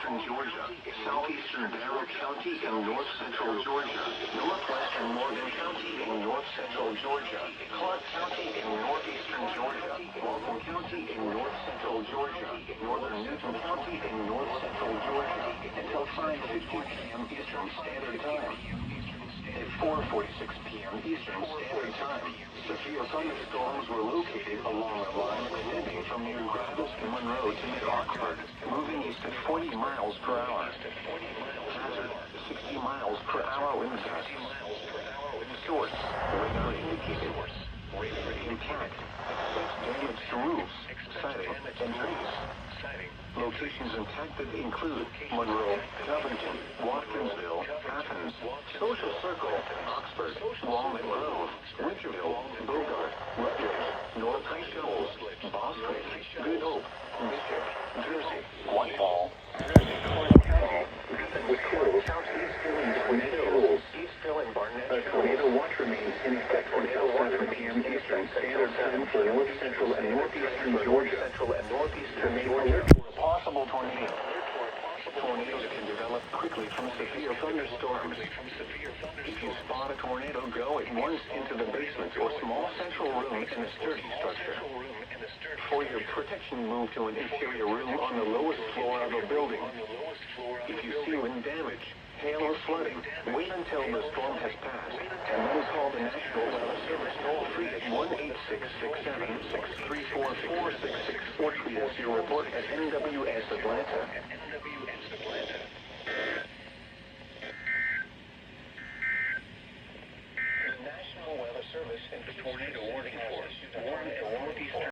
northeastern Georgia, southeastern Barrow County in north-central Georgia, northwest and Morgan County in north-central Georgia, Clark County in northeastern Georgia, Walton County in north-central Georgia, northern Newton County in north-central Georgia, until 5:50 p.m. Eastern Standard Time. At 4:46 p.m. Eastern Standard Time, severe thunderstorms were located along a line extending from near Gravis to Monroe to mid-Oxford, moving east at 40 miles per hour. Hazard, 60 miles per hour wind gusts. Source, radar indicated. Intact. Expect damage to roofs, siding, and trees. Locations impacted include Monroe, Covington, Watkinsville, Athens, Social Circle, Oxford, Walnut Grove, Winterville, Bogart, Rutledge, North High Shoals, Boston, Good Hope, Bishop, Jersey, Whitehall, Eastville and Barnett. A tornado watch remains in effect until 7 p.m. Eastern Standard Time for north central and northeastern Georgia. Possible tornado. Tornadoes can develop quickly from severe thunderstorms. If you spot a tornado, go at once into the basement or small central room in a sturdy structure. For your protection, move to an interior room on the lowest floor of a building. If you see wind damage, hail or flooding, wait until the storm has passed, and then call the National Weather Service toll-free at 1-866-7-634-4664 or tweet us your report at NWS Atlanta. The National Weather Service and the Tornado Warning Force warn